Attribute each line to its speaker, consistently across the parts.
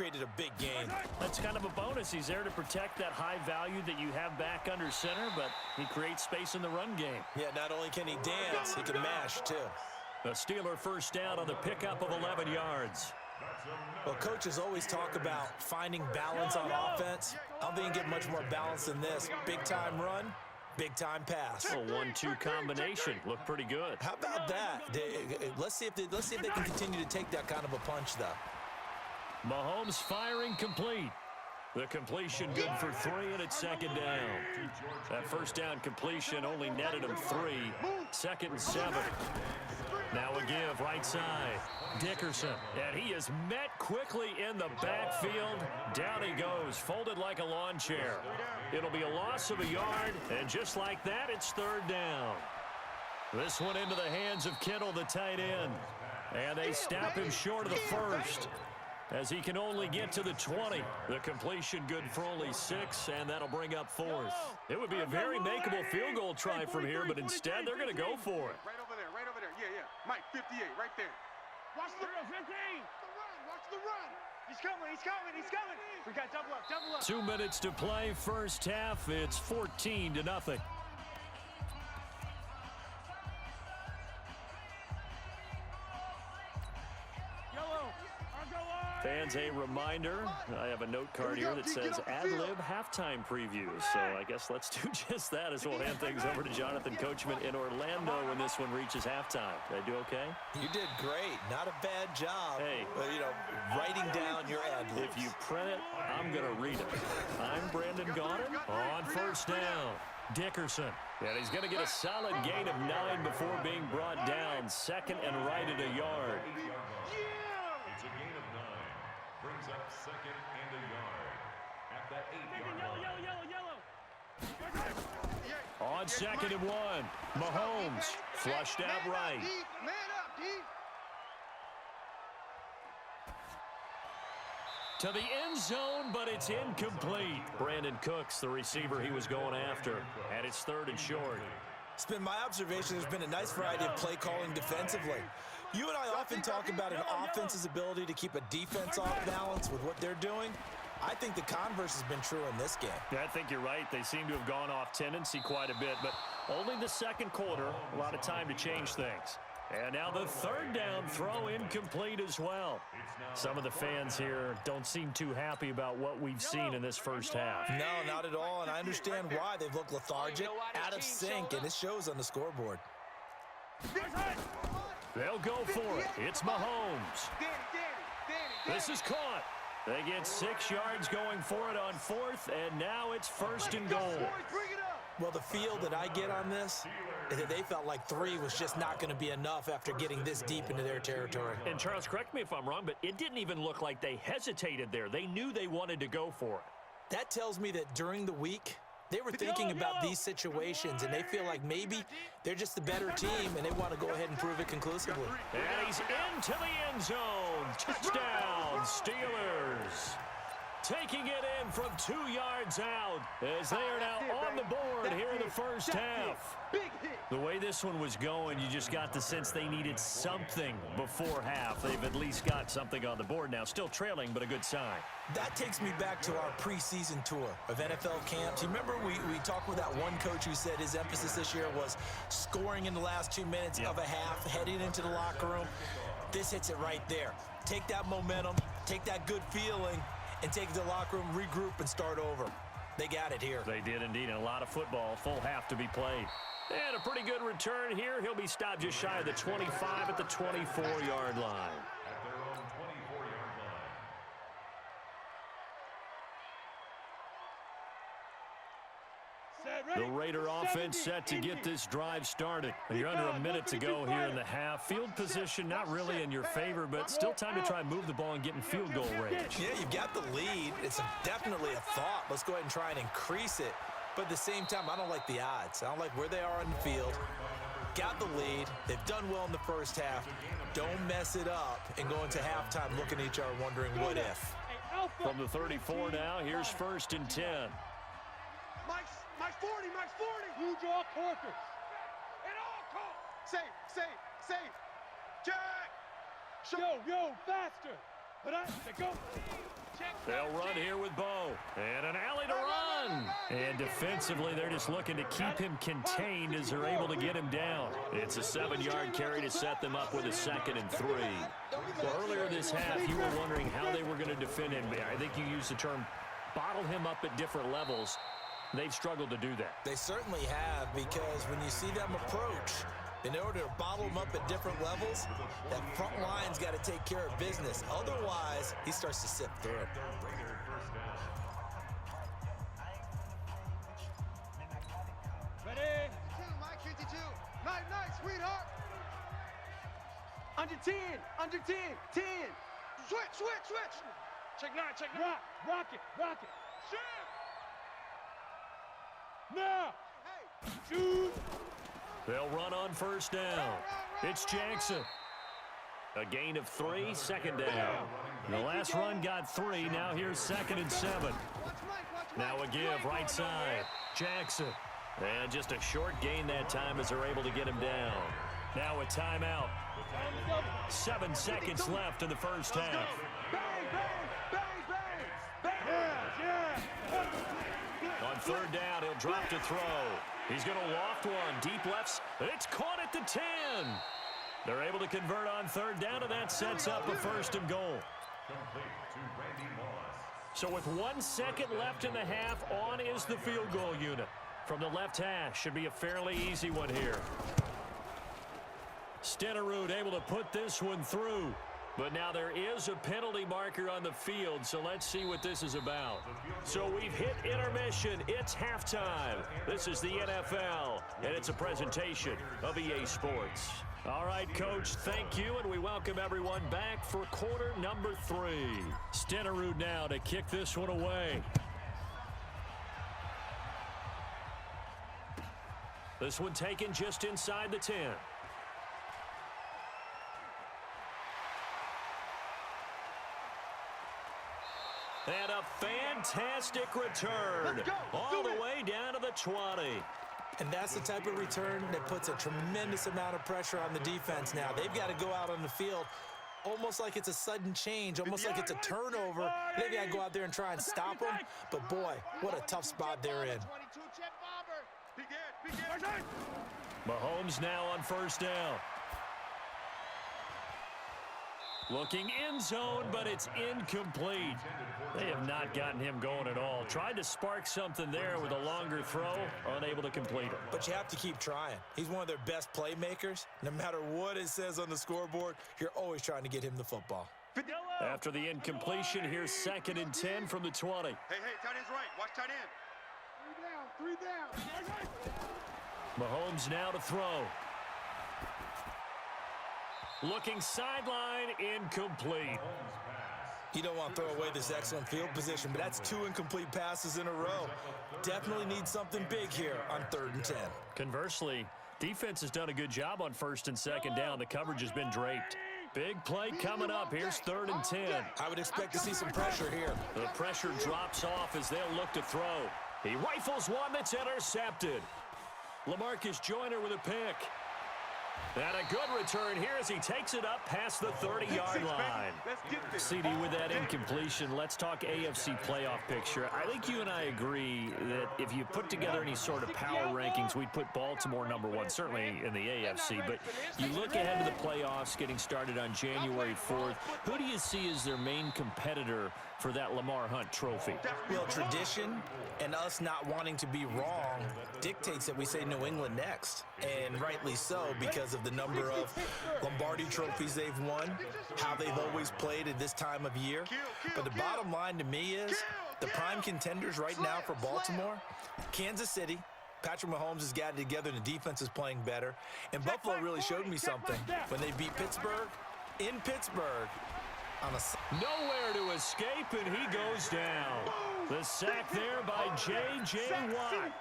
Speaker 1: created a big gain.
Speaker 2: That's kind of a bonus. He's there to protect that high value that you have back under center, but he creates space in the run game.
Speaker 1: Yeah, not only can he dance, he can mash, too.
Speaker 2: The Steeler first down on the pickup of 11 yards.
Speaker 1: Well, coaches always talk about finding balance on offense. I don't think you can get much more balance than this. Big-time run, big-time pass.
Speaker 2: A 1-2 combination. Looked pretty good.
Speaker 1: How about that? Let's see if they can continue to take that kind of a punch, though.
Speaker 2: Mahomes firing complete. The completion good for 3, and it's second down. That first down completion only netted him 3. Second and 7. Now a give right side. Dickerson, and he is met quickly in the backfield. Down he goes, folded like a lawn chair. It'll be a loss of a yard, and just like that, it's third down. This one into the hands of Kittle, the tight end. And they stop him short of the first, as he can only get to the 20. The completion good for only 6, and that'll bring up 4th. It would be a very makeable field goal try from here, but instead they're going to go for it.
Speaker 3: Right over there, right over there. Yeah. Mike, 58, right there. Watch the 15. Watch the run. He's coming. We got double up.
Speaker 2: 2 minutes to play, first half. It's 14-0. Fans, a reminder, I have a note card here that says ad-lib halftime previews. So I guess let's do just that as we'll hand things over to Jonathan Coachman in Orlando when this one reaches halftime. Did I do okay?
Speaker 1: You did great. Not a bad job.
Speaker 2: Hey.
Speaker 1: Writing down your ad-libs.
Speaker 2: If you print it, I'm going to read it. I'm Brandon Gaudin on first down. Dickerson. And he's going to get a solid gain of 9 before being brought down. Second and right at a yard.
Speaker 4: It's a gain of 9. Brings up second and a yard at that 8-yard line.
Speaker 2: On second and 1, Mahomes flushed out right.
Speaker 3: Man up, D.
Speaker 2: To the end zone, but it's incomplete. Brandon Cooks, the receiver he was going after, and it's third and short.
Speaker 1: It's been my observation there's been a nice variety of play calling defensively. You and I often talk about an offense's ability to keep a defense off balance with what they're doing. I think the converse has been true in this game.
Speaker 2: Yeah, I think you're right. They seem to have gone off tendency quite a bit, but only the second quarter, a lot of time to change things. And now the third down throw incomplete as well. Some of the fans here don't seem too happy about what we've seen in this first half.
Speaker 1: No, not at all, and I understand why. They've looked lethargic, out of sync, and it shows on the scoreboard.
Speaker 2: They'll go for it. It's Mahomes. This is caught. They get 6 yards going for it on 4th, and now it's first and goal.
Speaker 1: Well, the feel that I get on this is that they felt like 3 was just not going to be enough after getting this deep into their territory.
Speaker 2: And Charles, correct me if I'm wrong, but it didn't even look like they hesitated there. They knew they wanted to go for it.
Speaker 1: That tells me that during the week, they were thinking about these situations, and they feel like maybe they're just the better team, and they want to go ahead and prove it conclusively.
Speaker 2: And he's into the end zone. Touchdown, Steelers. Taking it in from 2 yards out as they are now on the board here in the first half. The way this one was going, you just got the sense they needed something before half. They've at least got something on the board now. Still trailing, but a good sign.
Speaker 1: That takes me back to our preseason tour of NFL camps. You remember we talked with that one coach who said his emphasis this year was scoring in the last 2 minutes of a half, heading into the locker room. This hits it right there. Take that momentum, take that good feeling, and take it to the locker room, regroup, and start over. They got it here.
Speaker 2: They did indeed, and a lot of football, full half to be played. And a pretty good return here. He'll be stopped just shy of the 25 at the 24-yard line.
Speaker 4: At their own 24-yard line.
Speaker 2: The Raider offense set to get this drive started. You're under a minute to go here in the half. Field position not really in your favor, but still time to try and move the ball and get in field goal range.
Speaker 1: Yeah, you've got the lead. It's definitely a thought. Let's go ahead and try and increase it. But at the same time, I don't like the odds. I don't like where they are on the field. Got the lead. They've done well in the first half. Don't mess it up and go into halftime looking at each other wondering what if.
Speaker 2: From the 34 now, here's first and 10.
Speaker 3: Mike's 40, Mike's 40.
Speaker 5: You draw corpus.
Speaker 3: And all call. Safe. Jack.
Speaker 5: Yo, faster. But I go.
Speaker 2: They'll run here with Bo. And an alley to run. And defensively, they're just looking to keep him contained as they're able to get him down. It's a 7-yard carry to set them up with a 2nd and 3. Well, earlier this half, you were wondering how they were going to defend him. I think you used the term bottle him up at different levels. They've struggled to do that.
Speaker 1: They certainly have, because when you see them approach, in order to bottle them up at different levels, that front line's got to take care of business. Otherwise, he starts to sift through.
Speaker 3: Ready? 52, Mike, 52. Night, sweetheart. Under 10, 10. Switch. Check 9. Rock it. Shoot. Now. Hey, shoot.
Speaker 2: They'll run on 1st down. It's Jackson. A gain of 3, 2nd down. The last run got 3. Now here's 2nd and 7. Now a give right side. Jackson. And just a short gain that time as they're able to get him down. Now a timeout. 7 seconds left in the first half. On 3rd down, he'll drop to throw. He's going to loft one. Deep lefts. It's caught at the 10. They're able to convert on 3rd down, and that sets up a 1st and goal. So with 1 second left in the half, on is the field goal unit. From the left hash, should be a fairly easy one here. Stenerud able to put this one through. But now there is a penalty marker on the field, so let's see what this is about. So we've hit intermission. It's halftime. This is the NFL, and it's a presentation of EA Sports. All right, Coach, thank you, and we welcome everyone back for quarter number 3. Stenerud now to kick this one away. This one taken just inside the 10. And a fantastic return all the way down to the 20.
Speaker 1: And that's the type of return that puts a tremendous amount of pressure on the defense now. They've got to go out on the field almost like it's a sudden change, almost like it's a turnover. They've got to go out there and try and stop them. But, boy, what a tough spot they're in.
Speaker 2: Mahomes now on 1st down. Looking end zone, but it's incomplete. They have not gotten him going at all. Tried to spark something there with a longer throw, unable to complete it.
Speaker 1: But you have to keep trying. He's one of their best playmakers. No matter what it says on the scoreboard, you're always trying to get him the football.
Speaker 2: After the incompletion, here's 2nd and 10 from the 20.
Speaker 3: Hey, tight end's right. Watch tight end. 3 down.
Speaker 2: Mahomes now to throw. Looking sideline, incomplete.
Speaker 1: You don't want to throw away this excellent field position, but that's 2 incomplete passes in a row. Definitely need something big here on 3rd and 10.
Speaker 2: Conversely, defense has done a good job on 1st and 2nd down. The coverage has been draped. Big play coming up. Here's 3rd and 10.
Speaker 1: I would expect to see some pressure here.
Speaker 2: The pressure drops off as they'll look to throw. He rifles one that's intercepted. LaMarcus Joyner with a pick. And a good return here as he takes it up past the 30-yard line. CD, with that incompletion, let's talk AFC playoff picture. I think you and I agree that if you put together any sort of power rankings, we'd put Baltimore #1, certainly in the AFC. But you look ahead to the playoffs getting started on January 4th. Who do you see as their main competitor for that Lamar Hunt trophy?
Speaker 1: Well, tradition and us not wanting to be wrong dictates that we say New England next. And rightly so, because of the number of Lombardi trophies they've won, how they've always played at this time of year. But the bottom line to me is the prime contenders right now for Baltimore, Kansas City. Patrick Mahomes has got it together and the defense is playing better. And Buffalo really showed me something when they beat Pittsburgh in Pittsburgh.
Speaker 2: Nowhere to escape, and he goes down. The sack there by J.J. Watt.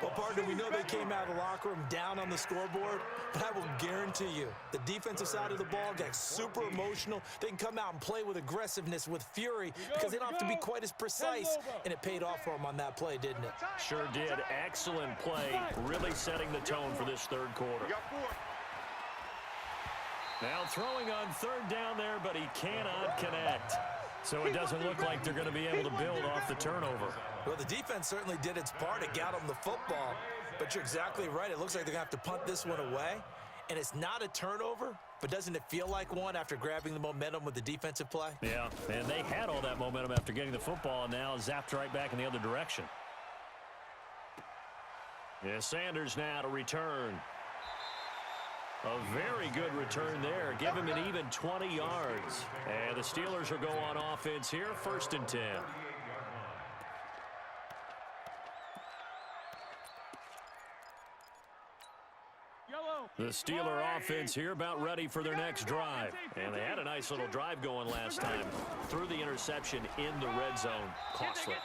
Speaker 1: Well, partner, we know they came out of the locker room down on the scoreboard, but I will guarantee you the defensive side of the ball got super emotional. They can come out and play with aggressiveness, with fury, because they don't have to be quite as precise, and it paid off for them on that play, didn't it?
Speaker 2: Sure did. Excellent play, really setting the tone for this 3rd quarter. Now throwing on 3rd down there, but he cannot connect. So it doesn't look like they're going to be able to build off the turnover.
Speaker 1: Well, the defense certainly did its part to get them the football, but you're exactly right. It looks like they're going to have to punt this one away, and it's not a turnover, but doesn't it feel like one after grabbing the momentum with the defensive play?
Speaker 2: Yeah, and they had all that momentum after getting the football, and now zapped right back in the other direction. Yeah, Sanders now to return. A very good return there. Give him an even 20 yards. And the Steelers will go on offense here, 1st and 10. The Steeler offense here about ready for their next drive. And they had a nice little drive going last time. Threw the interception in the red zone. Costly.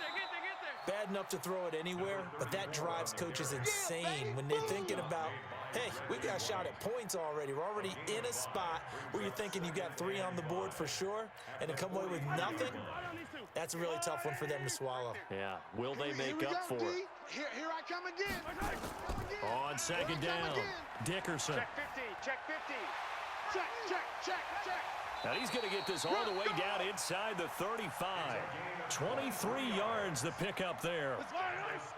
Speaker 1: Bad enough to throw it anywhere, but that drives coaches insane when they're thinking about, hey, we've got a shot at points already. We're already in a spot where you're thinking you got 3 on the board for sure, and to come away with nothing, that's a really tough one for them to swallow.
Speaker 2: Yeah, will they make up for it?
Speaker 3: Here I come again.
Speaker 2: On 2nd down, Dickerson.
Speaker 3: Check 50, check 50. Check.
Speaker 2: Now he's going to get this all the way down inside the 35. 23 yards the pickup there.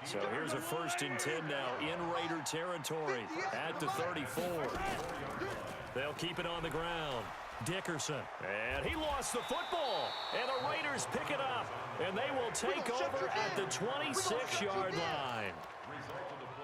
Speaker 2: So here's a 1st and 10 now in Raider territory at the 34. They'll keep it on the ground. Dickerson. And he lost the football. And the Raiders pick it up. And they will take over at the 26-yard line.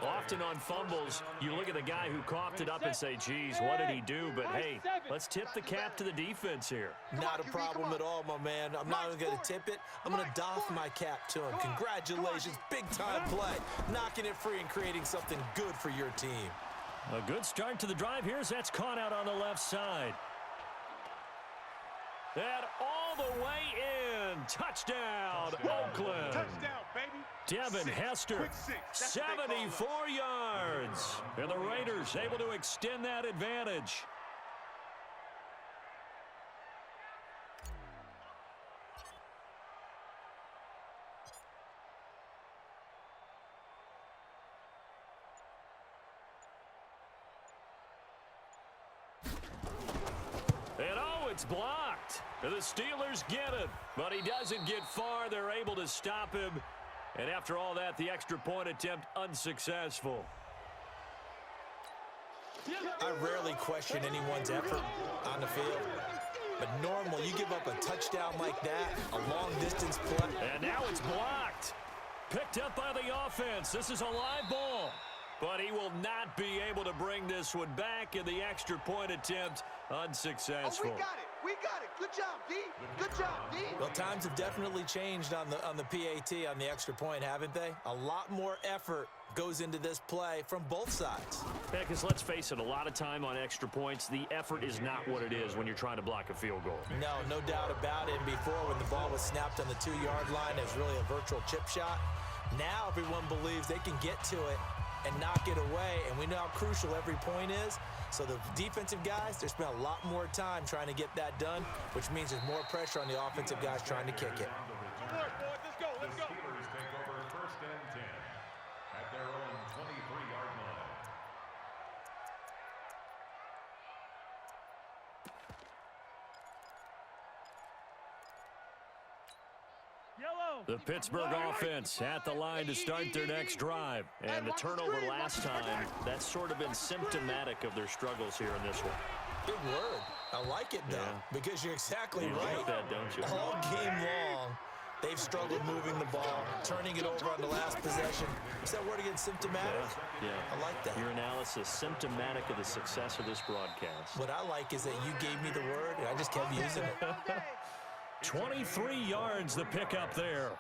Speaker 2: Often on fumbles, you look at the guy who coughed it up and say, geez, what did he do? But, hey, let's tip the cap to the defense here.
Speaker 1: Not a problem at all, my man. I'm not even going to tip it. I'm going to doff my cap to him. Congratulations. Big-time play. Knocking it free and creating something good for your team.
Speaker 2: A good start to the drive here as that's caught out on the left side. And all the way in. Touchdown, Oakland.
Speaker 3: Touchdown, baby.
Speaker 2: Devin Hester, 74 yards. And the Raiders able to extend that advantage. And oh, it's blocked. The Steelers get it, but he doesn't get far. They're able to stop him. And after all that, the extra point attempt unsuccessful.
Speaker 1: I rarely question anyone's effort on the field. But normal, you give up a touchdown like that, a long-distance play.
Speaker 2: And now it's blocked. Picked up by the offense. This is a live ball. But he will not be able to bring this one back, and the extra point attempt unsuccessful.
Speaker 3: Oh, we got it. Good job, D. Good job, D.
Speaker 1: Well, times have definitely changed on the PAT, on the extra point, haven't they? A lot more effort goes into this play from both sides.
Speaker 2: Yeah, because let's face it, a lot of time on extra points, the effort is not what it is when you're trying to block a field goal.
Speaker 1: No doubt about it. And before, when the ball was snapped on the 2-yard line, it was really a virtual chip shot. Now everyone believes they can get to it and knock it away, and we know how crucial every point is. So the defensive guys, they spent a lot more time trying to get that done, which means there's more pressure on the offensive guys trying to kick it.
Speaker 3: Let's go.
Speaker 4: The Steelers take over 1st and 10 at their own 23-yard line.
Speaker 2: The Pittsburgh offense at the line to start their next drive. And the turnover last time, that's sort of been symptomatic of their struggles here in this one.
Speaker 1: Good word. I like it, though, because you're exactly
Speaker 2: You
Speaker 1: right.
Speaker 2: like that, don't you?
Speaker 1: All game long, they've struggled moving the ball, turning it over on the last possession. Is that word again, symptomatic?
Speaker 2: Yeah.
Speaker 1: I like that.
Speaker 2: Your analysis, symptomatic of the success of this broadcast.
Speaker 1: What I like is that you gave me the word, and I just kept using it.
Speaker 2: 23 yards the pickup there.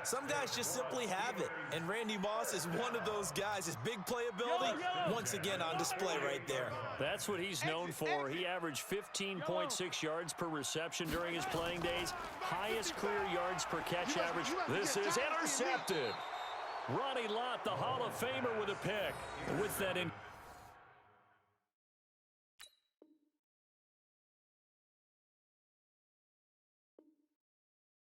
Speaker 1: Some guys just simply have it, and Randy Moss is one of those guys. His big playability, once again on display right there.
Speaker 2: That's what he's known for. He averaged 15.6 yards per reception during his playing days. Highest career yards per catch average. This is intercepted. Ronnie Lott, the Hall of Famer, with a pick. With that in